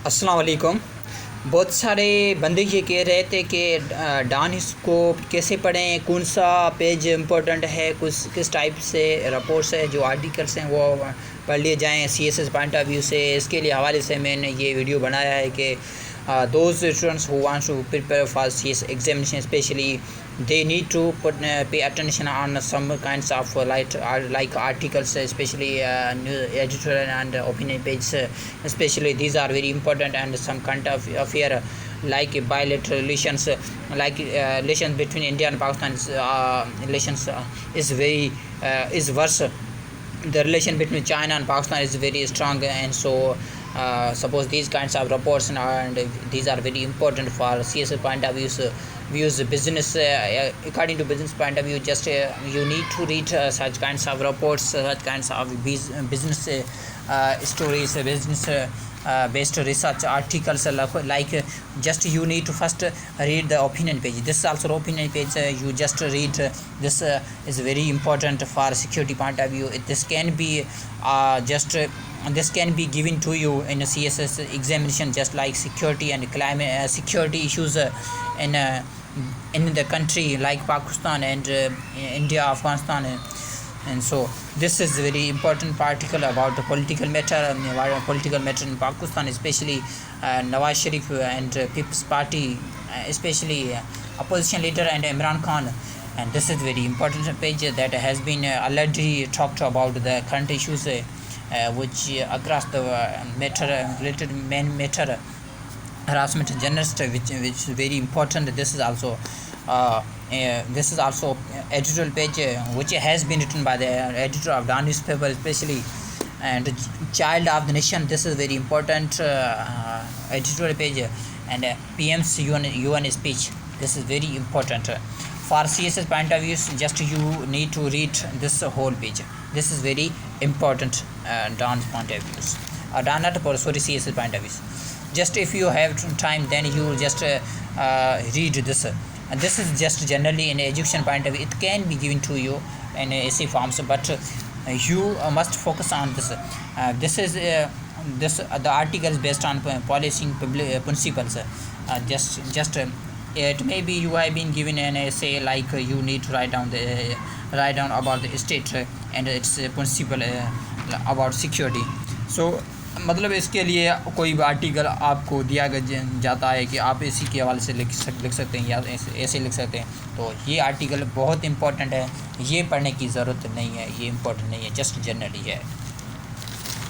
अस्सलाम वालेकुम। बहुत सारे बंदे ये कह रहे थे कि डांस को कैसे पढ़ें, कौन सा पेज इम्पोर्टेंट है, किस टाइप से रिपोर्ट्स है, जो आर्टिकल्स हैं वो पढ़ लिए जाएं सीएसएस पॉइंट ऑफ व्यू से। इसके लिए हवाले से मैंने ये वीडियो बनाया है कि those students who want to prepare for CS examination especially, they need to pay attention on some kinds of like articles, especially editorial and opinion pages, especially these are very important, and some kind of affair like bilateral relations, like relations between India and Pakistan relations is very is worse. The relation between China and Pakistan is very strong, and so suppose these kinds of reports and these are very important for CS point of views business, according to business point of view. Just you need to read such kinds of reports, such kinds of business stories, business based research articles, like just you need to first read the opinion page. This is also opinion page, you just read this is very important for security point of view. This can be this can be given to you in a CSS examination, just like security and climate security issues in the country like Pakistan and India, Afghanistan, and so this is very important article about the political matter, political matter in Pakistan, especially Nawaz Sharif and People's Party, especially opposition leader and Imran Khan. And this is very important page that has been already talked about the current issues which across the matter related main matter, harassment journalist, which is very important. This is also editorial page which has been written by the editor of the newspaper, especially, and child of the nation. This is very important editorial page, and PM's UN speech. This is very important for CSS point of view. Just you need to read this whole page. This is very important Don's point of views, not for sorry CSS point of views. Just if you have time, then you just read this. And this is just generally in education point of view. It can be given to you in essay forms, but you must focus on this. This is the article is based on policing principles. Just it may be you have been given an essay like you need to write down about the state and its principle about security. So मतलब इसके लिए कोई भी article आपको दिया जाता है कि आप इसी के हवाले से लिख सकते हैं या ऐसे लिख सकते हैं, तो ये आर्टिकल बहुत इंपॉर्टेंट है, ये पढ़ने की ज़रूरत नहीं है, ये इम्पोर्टेंट नहीं है, जस्ट जनरली है।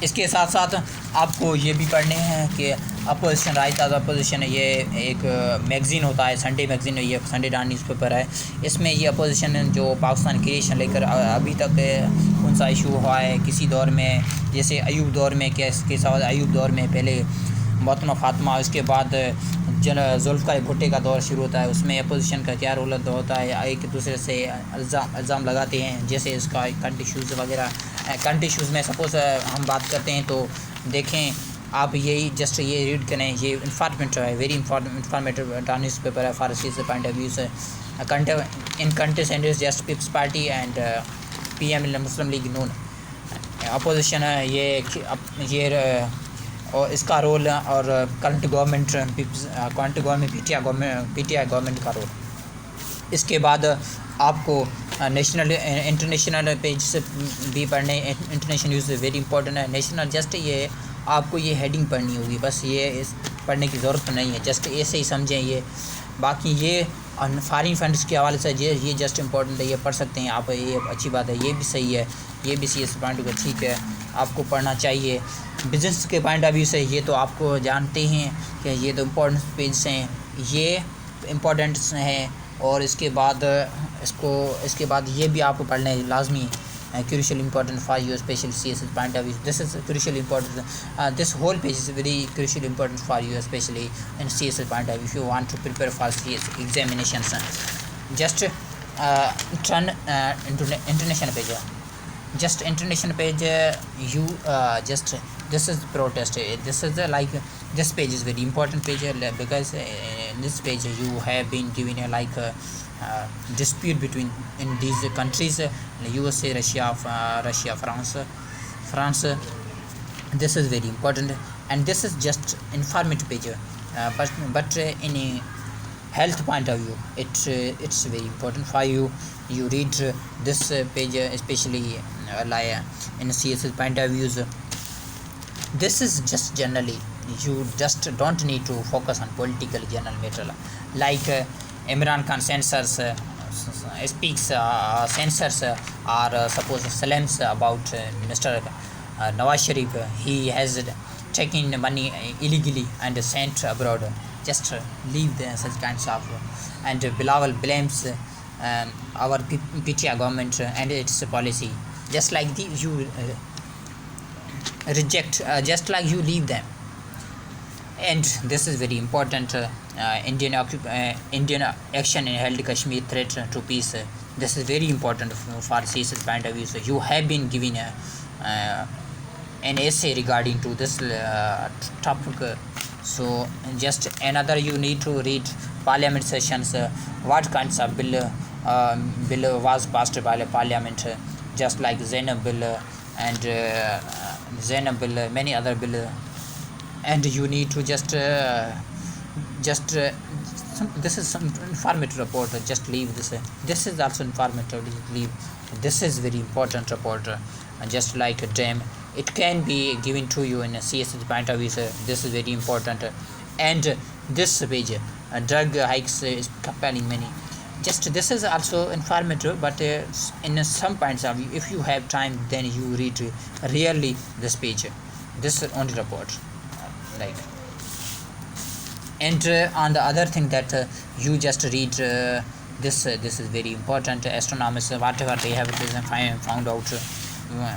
इसके साथ साथ आपको ये भी पढ़ने हैं कि अपोजिशन राइट ऑफ अपोजिशन, ये एक मैगज़ीन होता है, संडे मैगज़ीन, ये संडे डॉन न्यूज़पेपर है। इसमें ये अपोजिशन जो पाकिस्तान क्रिएशन लेकर अभी तक कौन सा इशू हुआ है किसी दौर में, जैसे अयूब दौर में के साथ अयूब दौर में पहले मोहतरमा फातिमा, उसके बाद जुल्फ़िकार भुट्टो का दौर शुरू होता है, उसमें अपोजिशन का क्या रोल होता है, एक दूसरे से इल्ज़ाम लगाते हैं, जैसे इसका करंट इशूज़ वगैरह। करंट इशूज़ में सपोज़ हम बात करते हैं तो देखें आप यही जस्ट ये रीड करें, ये इंफॉर्मेटिव है, वेरी इंफॉर्मेटिव न्यूज़ पेपर है फॉर पॉइंट ऑफ व्यू से। इन countries and just people's party एंड PM मुस्लिम लीग नून अपोजिशन है, ये और इसका रोल और करंट गवर्नमेंट PTI गवर्नमेंट का रोल। इसके बाद आपको नेशनल इंटरनेशनल पेज से भी पढ़ने, इंटरनेशनल न्यूज़ वेरी इंपॉर्टेंट है। नेशनल जस्ट ये आपको ये हेडिंग पढ़नी होगी, बस ये इस पढ़ने की ज़रूरत नहीं है, जस्ट ऐसे ही समझें ये। बाकी ये फॉरेन फंड्स के हवाले से ये जस्ट इंपॉर्टेंट है, ये पढ़ सकते हैं आप, ये अच्छी बात है, ये भी सही है, ये भी CS पॉइंट का ठीक है, आपको पढ़ना चाहिए। बिज़नेस के पॉइंट ऑफ व्यू से ये तो आपको जानते हैं कि ये तो इम्पोर्टेंट पेज हैं, ये इम्पोर्टेंट हैं, और इसके बाद ये भी आपको पढ़ना है लाजमी, crucial important for you, especially CSS point of view. This is crucial important. This whole page is very crucial important for you, especially in CSS point of view. If you want to prepare for CS examinations, just turn into international page. Just international page. You just this is protest. This is like this page is very important page because in this page you have been given dispute between in these countries, USA, Russia, France. This is very important. and this is just informative page, but in a health point of view, it's very important for you. You read this page, especially like in CSS point of views. This is just generally, you just don't need to focus on political general matter, like Imran Khan censors speaks censors or suppose slams about Mr. Nawaz Sharif. He has taken money illegally and sent abroad. Just leave the such kinds of and Bilawal blames our PTI government and its policy. Just like the you reject, just like you leave them. And this is very important. Indian action in held Kashmir threat to peace. This is very important for CSS point of view. So you have been given an essay regarding to this topic. So just another, you need to read parliament sessions, what kinds of bill was passed by the parliament, just like Zainab bill and Zainab bill, many other bill. And you need to just this is some informative report, just leave this. This is also informative, leave. This is very important report, just like a dam, it can be given to you in a CSS point of view. This is very important. And this page, drug hikes is compelling many. Just this is also informative, but in some points of view, if you have time, then you read really this page, this only report, like. And on the other thing that you just read this is very important. Astronomers, whatever they have found out,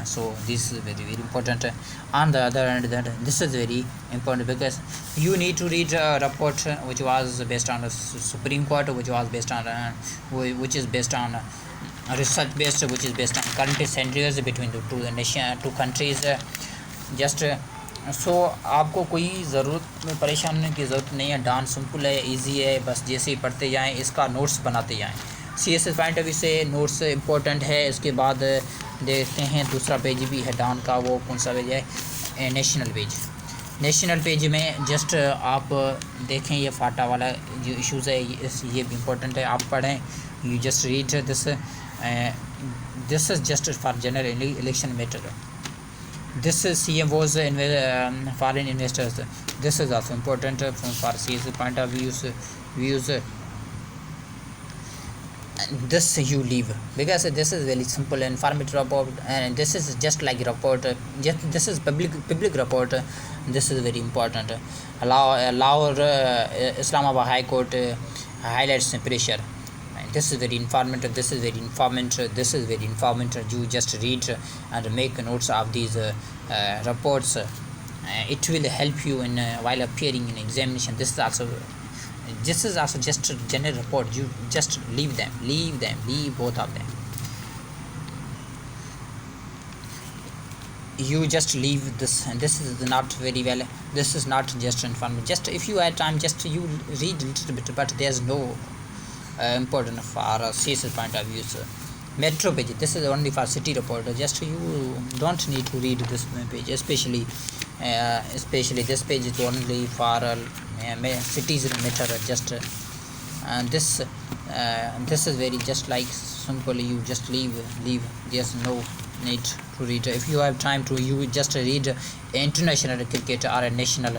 so this is very very important. On the other hand, that this is very important, because you need to read a report which was based on the Supreme Court, which was based on which is based on research based, which is based on current scenarios between the two countries. Just सो आपको कोई ज़रूरत में परेशान होने की ज़रूरत नहीं है. डान सिंपल है, इजी है, बस जैसे ही पढ़ते जाएं, इसका नोट्स बनाते जाएं. CSS पॉइंट ऑफ व्यू से नोट्स इम्पोर्टेंट है. इसके बाद देखते हैं दूसरा पेज भी है डान का, वो कौन सा पेज है, नेशनल पेज. नेशनल पेज में जस्ट आप देखें, ये फाटा वाला जो इश्यूज़ है ये भी इम्पोर्टेंट है, आप पढ़ें. You just read this. This is just for general election matter. This is CM was foreign investors. This is also important from for CSS point of views. This you leave, because this is very simple and informative report, and this is just like report. Just this is public report. This is very important. Allow Islamabad High Court highlights pressure. This is very informative. This is very informative. This is very informative. You just read and make notes of these reports. It will help you in while appearing in examination. This is also just a general report. You just leave both of them. You just leave this, and this is not very well. This is not just informative. Just if you have time, just you read a little bit, but there's no important for CSS point of view. So, metro page, this is only for city report. Just you don't need to read this page, especially this page is only for cities metro. Just this is very just like simple. You just leave. There's no need to read. If you have time to, you just read international cricket or a national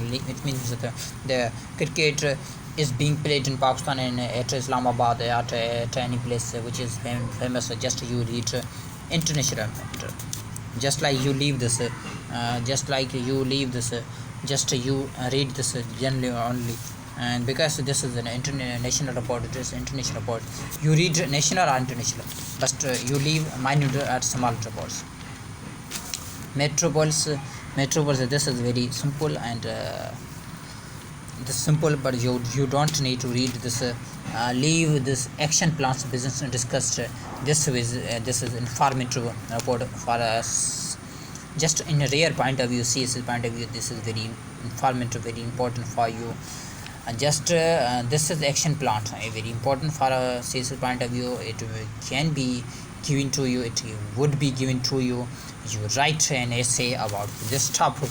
league. It means that the cricket is being played in Pakistan and at Islamabad, at any place which is famous. Just you read international. Just like you leave this, just you read this generally only. And because this is an international report, it is international report, you read national or international, but you leave minute at small reports. Metropolis, this is very simple, and this simple, but you don't need to read this. Leave this action plans business discussed. This is informative report for us. Just in a rare point of view, CSS point of view, this is very informative, very important for you. And just this is action plan, very important for a CSS point of view. It can be given to you, it would be given to you. You write an essay about this topic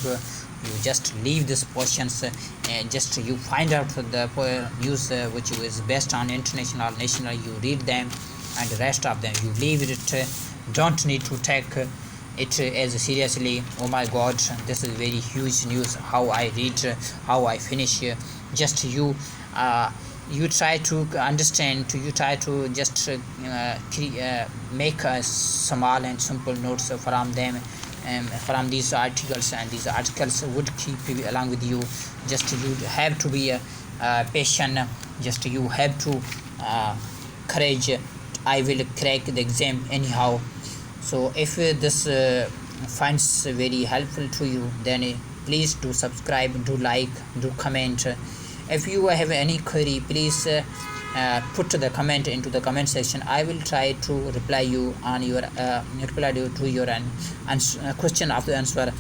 you just leave these questions, and just you find out the news which is based on international, national, you read them, and the rest of them you leave it. Don't need to take it as seriously. Oh my god, this is very huge news, how I read, how I finish. Just you try to understand, you try to just make a small and simple notes from them, from these articles, and these articles would keep you along with you. Just you have to be patient, just you have to courage. I will crack the exam anyhow. So if this finds very helpful to you, then please do subscribe, do like, do comment. If you have any query, please put the comment into the comment section. I will try to reply you on your reply to your question of the answer.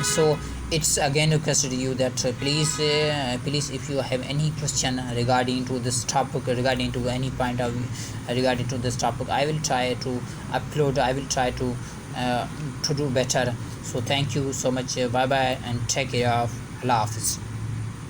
So it's again requested you that please if you have any question regarding to this topic, regarding to any point of regarding to this topic, I will try to upload, I will try to do better. So thank you so much. Bye bye and take care of. Allah Hafiz.